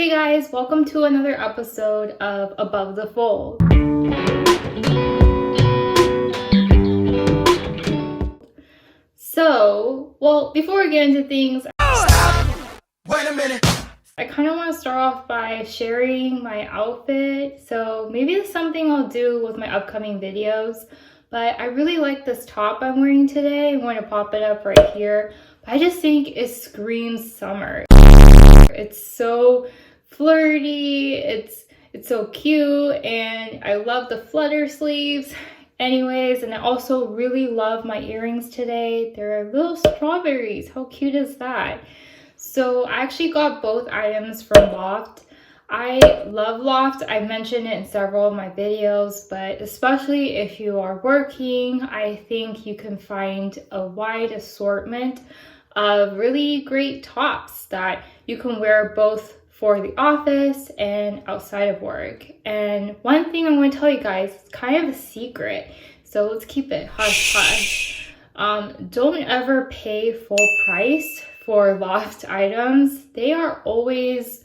Hey guys, welcome to another episode of Above the Fold. So, before we get into things, Wait a minute. I kind of want to start off by sharing my outfit. So maybe it's something I'll do with my upcoming videos, but I really like this top I'm wearing today. I'm going to pop it up right here. But I just think it screams summer. It's so flirty, it's so cute, and I love the flutter sleeves. Anyways, and I also really love my earrings today. They're little strawberries. How cute is that? So I actually got both items from Loft. I love Loft. I've mentioned it in several of my videos, but especially if you are working, I think you can find a wide assortment of really great tops that you can wear both for the office and outside of work. And one thing I'm going to tell you guys, it's kind of a secret, so let's keep it hush hush. Don't ever pay full price for Loft items. They are almost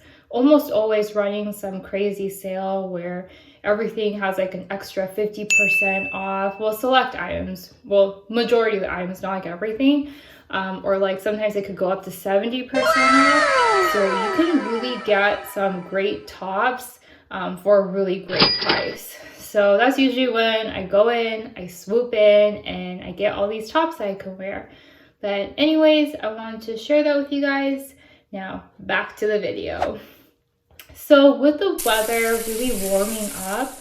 always running some crazy sale where everything has like an extra 50% off. Well, select items, well, majority of the items, not like everything. Or like sometimes it could go up to 70% off. So you can really get some great tops for a really great price. So that's usually when I go in, I swoop in, and I get all these tops that I can wear. But anyways, I wanted to share that with you guys. Now back to the video. So with the weather really warming up,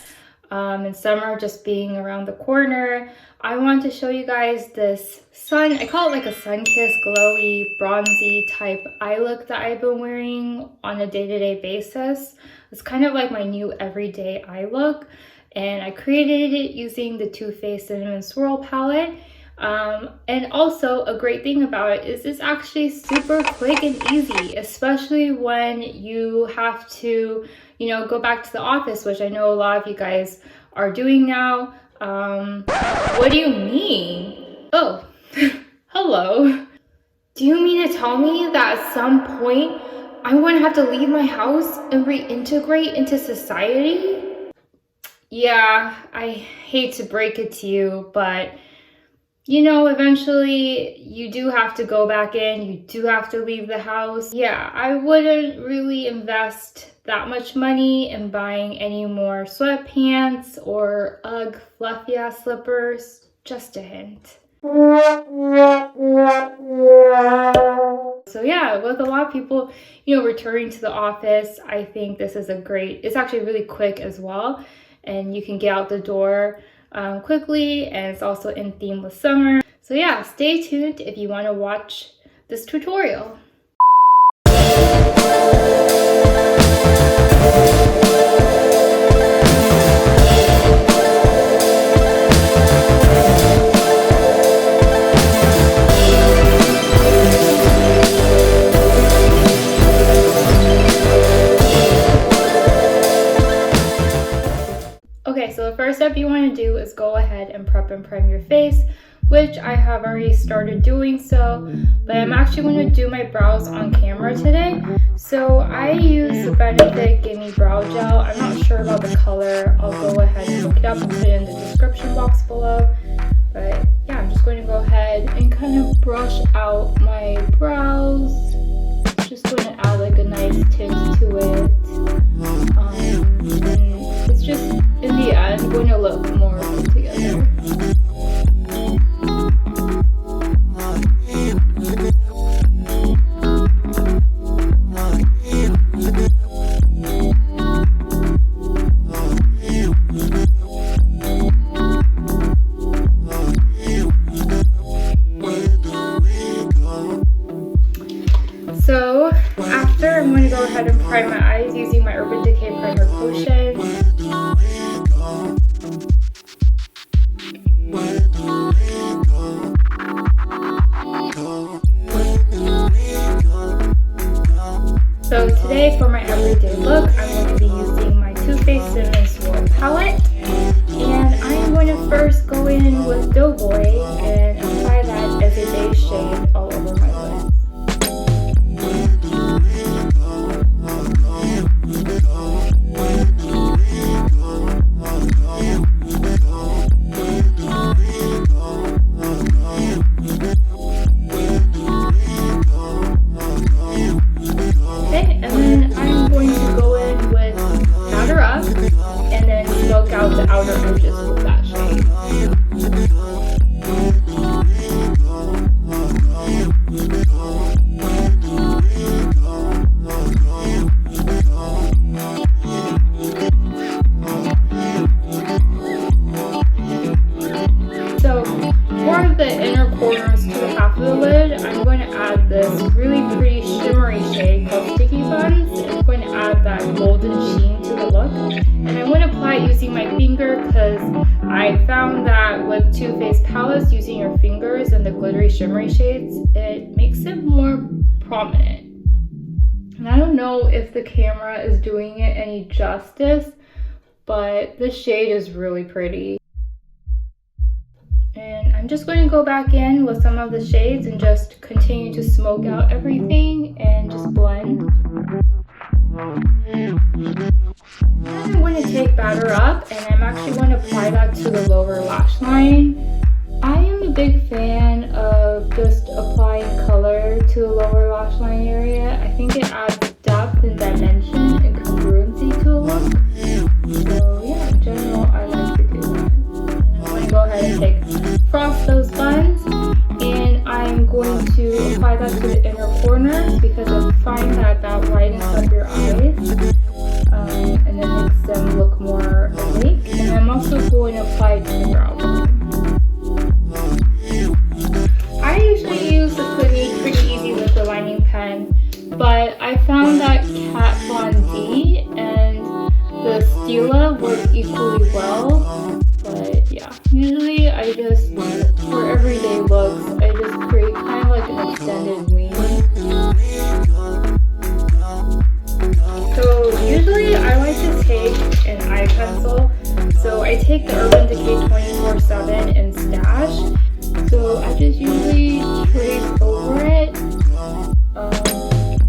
and summer just being around the corner, I want to show you guys this I call it like a sun-kissed, glowy, bronzy type eye look that I've been wearing on a day-to-day basis. It's kind of like my new everyday eye look, and I created it using the Too Faced Cinnamon Swirl palette. And also a great thing about it is it's actually super quick and easy, especially when you have to, go back to the office, which I know a lot of you guys are doing now. What do you mean? Oh, hello. Do you mean to tell me that at some point I'm going to have to leave my house and reintegrate into society? Yeah, I hate to break it to you, but eventually you do have to go back in, you do have to leave the house. Yeah, I wouldn't really invest that much money in buying any more sweatpants or UGG fluffy ass slippers, just a hint. So yeah, with a lot of people, returning to the office, I think this is it's actually really quick as well, and you can get out the door quickly, and it's also in theme with summer. So yeah, stay tuned if you want to watch this tutorial. Okay, so the first step you want to do is go ahead and prep and prime your face, which I have already started doing so, but I'm actually going to do my brows on camera today. So I use the Benefit Gimme Brow Gel. I'm not sure about the color. I'll go ahead and look it up and put it in the description box below. But yeah, I'm just going to go ahead and kind of brush out my brows. Just going to add like a nice tint to it. And it's just, in the end, going to look more put together. So after, I'm going to go ahead and prime my eyes using my Urban Decay Primer Potion. So today for my everyday look, I'm going to be using my Too Faced Cinnamon Swirl palette. And I'm going to first go in with Doughboy and apply that as a base shade all over my lips. the outer edges with that shade. So for the inner corners to the half of the lid, I'm going to add this really pretty shimmery shade called Sticky Buns. It's going to add that golden sheen to the look. And I'm going to apply it using my finger because I found that with Too Faced palettes, using your fingers and the glittery shimmery shades, it makes it more prominent. And I don't know if the camera is doing it any justice, but this shade is really pretty. And I'm just going to go back in with some of the shades and just continue to smoke out everything and just blend. I'm going to take Batter Up, and I'm actually going to apply that to the lower lash line. I am a big fan of just applying color to the lower lash line area. I think it adds depth and dimension and congruency to a look. So yeah, in general, I like to do that. And I'm going to go ahead and frost those buns, and I'm going to apply that to the inner corners because I find that that lightens up your eyes and then makes them look more awake. And I'm also going to apply it to the brow bone. I usually use the Pretty Easy liquid lining pen, but I found that Kat Von D and the Stila work equally well. But yeah, usually I just, for everyday looks, I just create kind of like an extended wing. So usually I like to take an eye pencil. So I take the Urban Decay 24/7 in Stash. So I just usually trace over it.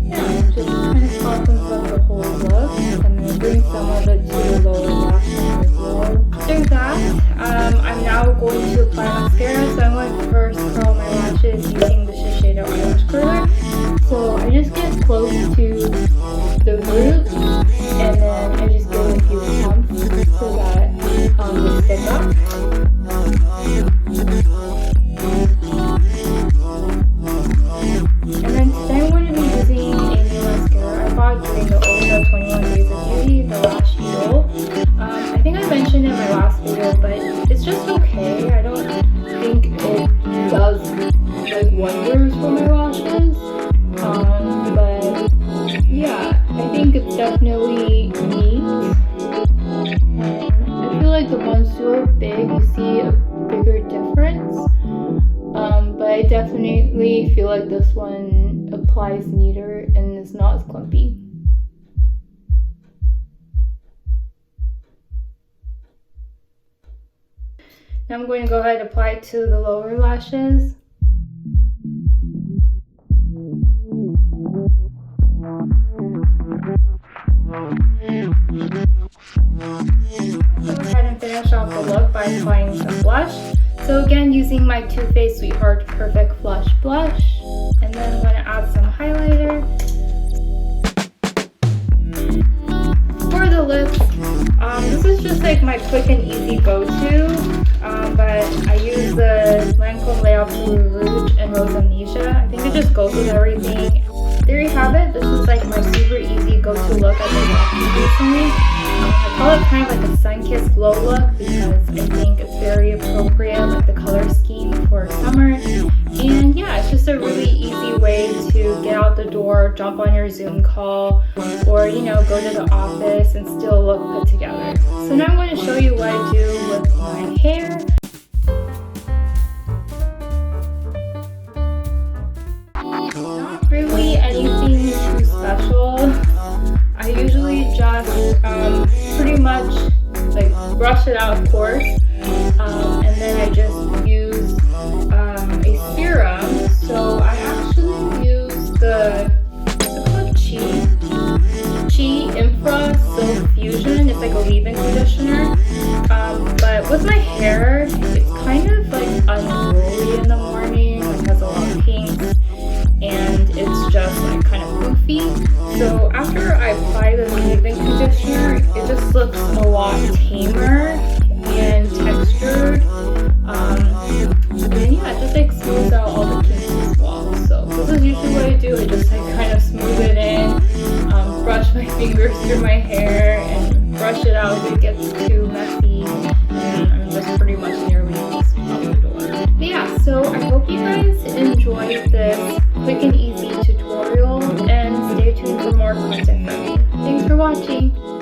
Yeah, just kind of softens up the whole look, and then bring some of it to the lower lash line as well. After that, I'm now going to apply mascara. So I'm going to first curl my lashes using the Eyeshadow eyelash curler. So I just get close to the root, and then I just give it a few pumps so that they stick up. And then today I'm going to be using a new mascara I bought during the Ultra 21 Days of Beauty, the Lash Idole. I think I mentioned it in my last video, but it's just okay. I don't think it does like wonders for my lashes. But yeah, I think it's definitely neat. And I feel like the ones who are big, you see a bigger difference. But I definitely feel like this one applies neater and is not as clumpy. Now I'm going to go ahead and apply it to the lower lashes. Go ahead and finish off the look by applying some blush. So again, using my Too Faced Sweetheart Perfect Flush Blush. And then I'm going to add some highlighter. For the lips, this is just like my quick and easy go-to. But I use the Lancome Lash Idole Rouge and Rose Amnesia. I think it just goes with everything. There you have it. This is like my super easy go-to look I've been rocking recently. I call it kind of like a sun-kissed glow look because I think it's very appropriate, like the color scheme for summer. And yeah, it's just a really easy way to get out the door, jump on your Zoom call, or you know, go to the office and still look put together. So now I'm going to show you what I do with my hair. Not really anything too special. I usually just pretty much like brush it out, of course, and then I just use a serum. So I actually use the, what's it called, Chi Infra Silk Fusion. It's like a leave-in conditioner, but with my hair, it's kind of like unruly in the morning. It has a lot of kinks, and it's just like kind of poofy. So after I apply the leave-in conditioner, it just looks a lot tamer fingers through my hair and brush it out if it gets too messy, and I'm just pretty much nearly just out the door. But yeah, so I hope you guys enjoyed this quick and easy tutorial, and stay tuned for more content from me. Thanks for watching!